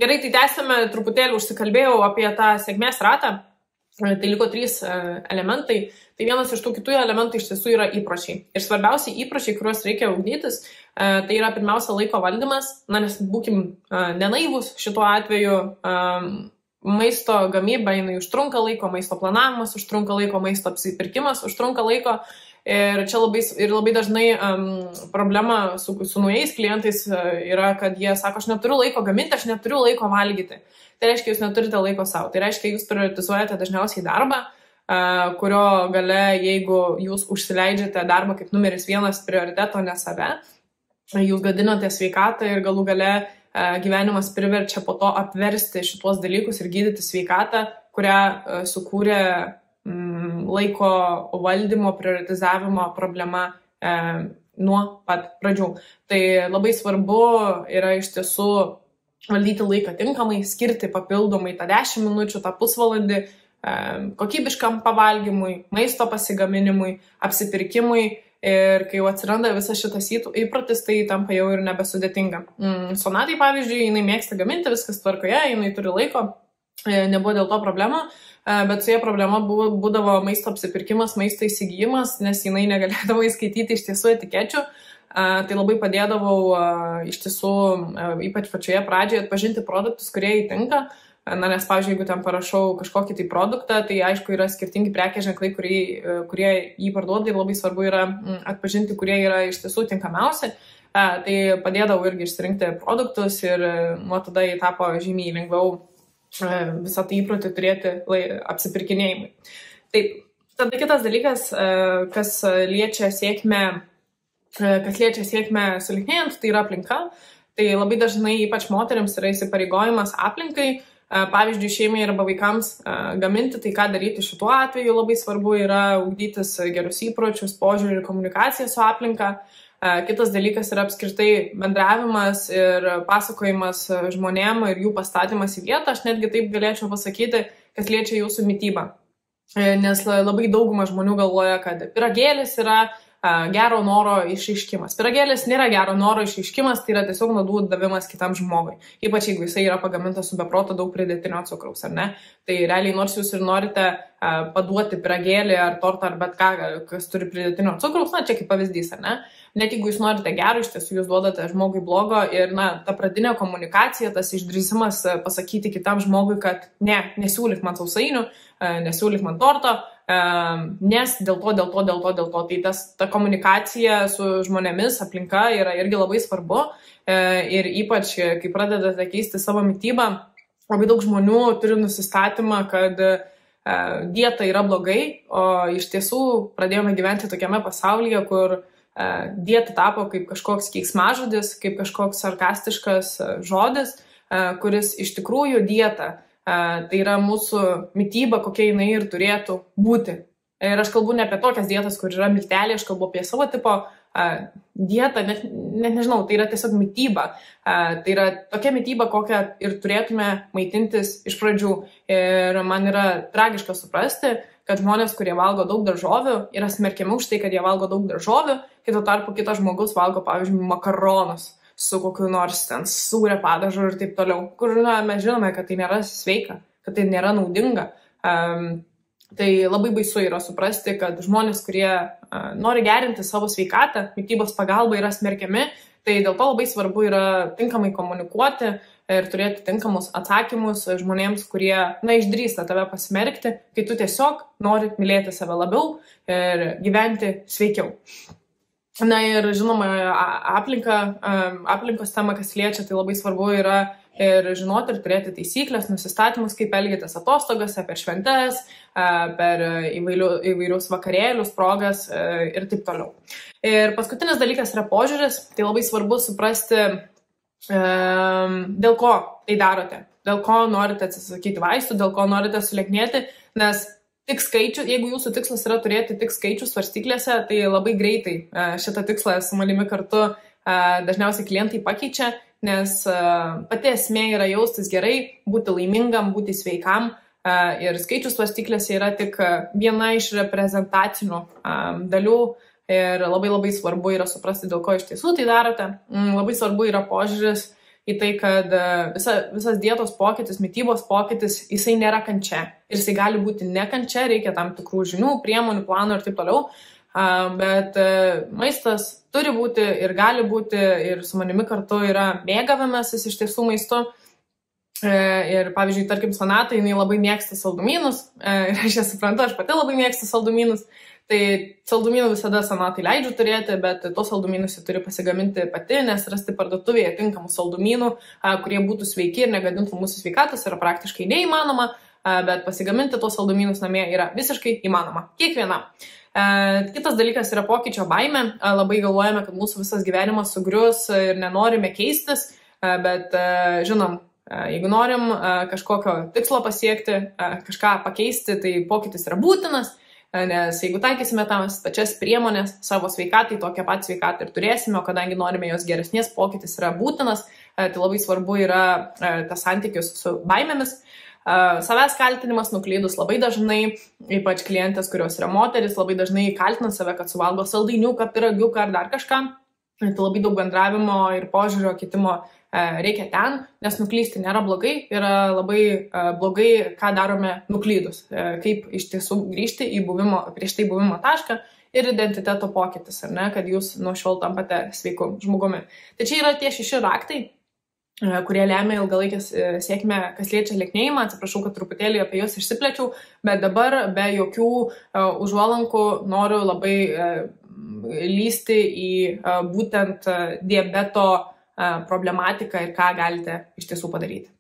Gerai, tai tęsime truputėlį, užsikalbėjau apie tą sėkmės ratą. Tai liko 3 elementai. Tai vienas iš tų kitų elementų iš tiesų yra įpročiai. Ir svarbiausiai įpročiai, kuriuos reikia ugdytis, tai yra pirmiausia laiko valdymas. Na, nes būkim nenaivus šituo atveju. Maisto gamyba, jinai užtrunka laiko, maisto planavimas užtrunka laiko, maisto apsipirkimas užtrunka laiko. Ir čia labai dažnai problema su naujais klientais yra, kad jie sako, aš neturiu laiko gaminti, aš neturiu laiko valgyti. Tai reiškia, jūs neturite laiko savo. Tai reiškia, jūs prioritizuojate dažniausiai darbą, kurio gale, jeigu jūs užsileidžiate darbą kaip numeris 1 prioriteto, ne save, jūs gadinate sveikatą ir galų gale gyvenimas priverčia po to apversti šitos dalykus ir gydyti sveikatą, kurią sukūrė laiko valdymo, prioritizavimo problema nuo pat pradžių. Tai labai svarbu yra iš tiesų valdyti laiką tinkamai, skirti papildomai tą 10 minučių, tą pusvalandį kokybiškam pavalgymui, maisto pasigaminimui, apsipirkimui. Ir kai jau atsiranda visas šitas įprotis, tai tampa jau ir nebesudėtinga. Sonatai, pavyzdžiui, jinai mėgsta gaminti, viskas tvarkoje, jinai turi laiko, nebuvo dėl to problemų, bet su jie problema būdavo maisto apsipirkimas, maisto įsigijimas, nes jinai negalėdavo įskaityti iš tiesų etikečių. Tai labai padėdavau iš tiesų, ypač pačioje pradžioje, atpažinti produktus, kurie įtinka. Na, nes, pavyzdžiui, jeigu ten parašau kažkokį tai produktą, tai aišku yra skirtingi prekės ženklai, kurie jį parduoda ir labai svarbu yra atpažinti, kurie yra iš tiesų tinkamiausi. Tai padėdavau irgi išsirinkti produktus ir nuo tada jį tapo žymiai lengviau visą tai įprotį turėti apsipirkinėjimui. Taip, tada kitas dalykas, kas liečia sėkmę sulieknėjant, tai yra aplinka. Tai labai dažnai, ypač moteriams, yra įsipareigojimas aplinkai. Pavyzdžiui, šeimai arba vaikams gaminti, tai ką daryti šituo atveju labai svarbu yra ugdytis gerus įpročius, požiūrį ir komunikaciją su aplinka. Kitas dalykas yra apskritai bendravimas ir pasakojimas žmonėm ir jų pastatymas į vietą. Aš netgi taip galėčiau pasakyti, kas liečia jūsų mitybą. Nes labai dauguma žmonių galvoja, kad pyragėlis yra gero noro išreiškimas. Pyragėlis nėra gero noro išreiškimas, tai yra tiesiog nuodų davimas kitam žmogui. Ypač jeigu jisai yra pagamintas su beproto daug pridėtinio cukraus, ar ne? Tai realiai nors jūs ir norite paduoti pyragėlį ar tortą ar bet ką, kas turi pridėtinio cukraus, na čia kaip pavyzdys, ar ne? Net jeigu jūs norite gero, iš tiesų jūs duodate žmogui blogo ir ta pradinė komunikacija, tas išdrįsimas pasakyti kitam žmogui, kad nesiūlyk man sausainių, nesiūlyk man torto, nes dėl to. Tai ta komunikacija su žmonėmis, aplinka yra irgi labai svarbu ir ypač, kai pradedate keisti savo mitybą, labai daug žmonių turi nusistatymą, kad dieta yra blogai, o iš tiesų pradėjome gyventi tokiame pasaulyje, kur dieta tapo kaip kažkoks keiksmažodis, kaip kažkoks sarkastiškas žodis, kuris iš tikrųjų dieta. Tai yra mūsų mityba, kokia jinai ir turėtų būti. Ir aš kalbu ne apie tokias dietas, kur yra miltelė, aš kalbu apie savo tipo dietą, net nežinau, tai yra tiesiog mityba. Tai yra tokia mityba, kokią ir turėtume maitintis iš pradžių. Ir man yra tragiška suprasti, kad žmonės, kurie valgo daug daržovių, yra smerkiami už tai, kad jie valgo daug daržovių, kito tarpu kitas žmogus valgo, pavyzdžiui, makaronus su kokiu nors ten sūrio padažu ir taip toliau, kur mes žinome, kad tai nėra sveika, kad tai nėra naudinga. Tai labai baisu yra suprasti, kad žmonės, kurie nori gerinti savo sveikatą, mitybos pagalba yra smerkiami, tai dėl to labai svarbu yra tinkamai komunikuoti ir turėti tinkamus atsakymus žmonėms, kurie išdrįsta tave pasmerkti, kai tu tiesiog nori mylėti save labiau ir gyventi sveikiau. Na ir žinoma, aplinkos tema, kas liečia, tai labai svarbu yra ir žinoti ir turėti taisyklės, nusistatymus, kaip elgėtės atostogose, per šventes, per įvairius vakarėlius, progas ir taip toliau. Ir paskutinis dalykas yra požiūris, tai labai svarbu suprasti, dėl ko tai darote, dėl ko norite atsisakyti vaistų, dėl ko norite sulieknėti, nes tik skaičių, jeigu jūsų tikslas yra turėti tik skaičių svarstyklėse, tai labai greitai šitą tikslą su manimi kartu dažniausiai klientai pakeičia, nes pati esmė yra jaustis gerai, būti laimingam, būti sveikam ir skaičių svarstyklėse yra tik viena iš reprezentacinių dalių ir labai svarbu yra suprasti, dėl ko iš tiesų tai darote. Labai svarbu yra požiūris į tai, kad visas dietos pokytis, mitybos pokytis, jisai nėra kančia. Ir jisai gali būti ne kančia, reikia tam tikrų žinių, priemonių, planų ir taip toliau. Bet maistas turi būti ir gali būti, ir su manimi kartu yra mėgavimasis iš tiesų maistu. Ir pavyzdžiui, tarkim, Sonata, jinai labai mėgsta saldumynus, ir aš ją suprantu, aš pati labai mėgstu saldumynus, tai saldumynų visada Sonatai leidžiu turėti, bet tos saldumynus ji turi pasigaminti pati, nes rasti parduotuvėje tinkamų saldumynų, kurie būtų sveiki ir negadintų mūsų sveikatos, yra praktiškai neįmanoma, bet pasigaminti tos saldumynus namie yra visiškai įmanoma, kiekvienam. Kitas dalykas yra pokyčio baimė, labai galvojame, kad mūsų visas gyvenimas sugrius ir nenorime keistis, bet žinom, jeigu norim kažkokio tikslo pasiekti, kažką pakeisti, tai pokytis yra būtinas, nes jeigu taikysime tas pačias priemonės savo sveikatai, tokią pat sveikatą ir turėsime, o kadangi norime jos geresnės, pokytis yra būtinas, tai labai svarbu yra tas santykis su baimėmis. Savęs kaltinimas nuklydus labai dažnai, ypač klientės, kurios yra moteris, labai dažnai kaltina save, kad suvalgo saldainiuką, pyragiuką ar dar kažką. Tai labai daug bendravimo ir požiūrio kitimo reikia ten, nes nuklysti nėra blogai, yra labai blogai, ką darome nuklydus, kaip iš tiesų grįžti į prieš tai buvimo tašką ir identiteto pokytis, ar ne, kad jūs nuo šiol tampate sveiku žmogumi. Tai čia yra tie 6 raktai, kurie lemia ilgalaikės sėkmę, kas liečia lieknėjimą. Atsiprašau, kad truputėlį apie juos išsiplečiau, bet dabar be jokių užuolankų noriu labai lysti į būtent diabeto problematiką ir ką galite iš tiesų padaryti.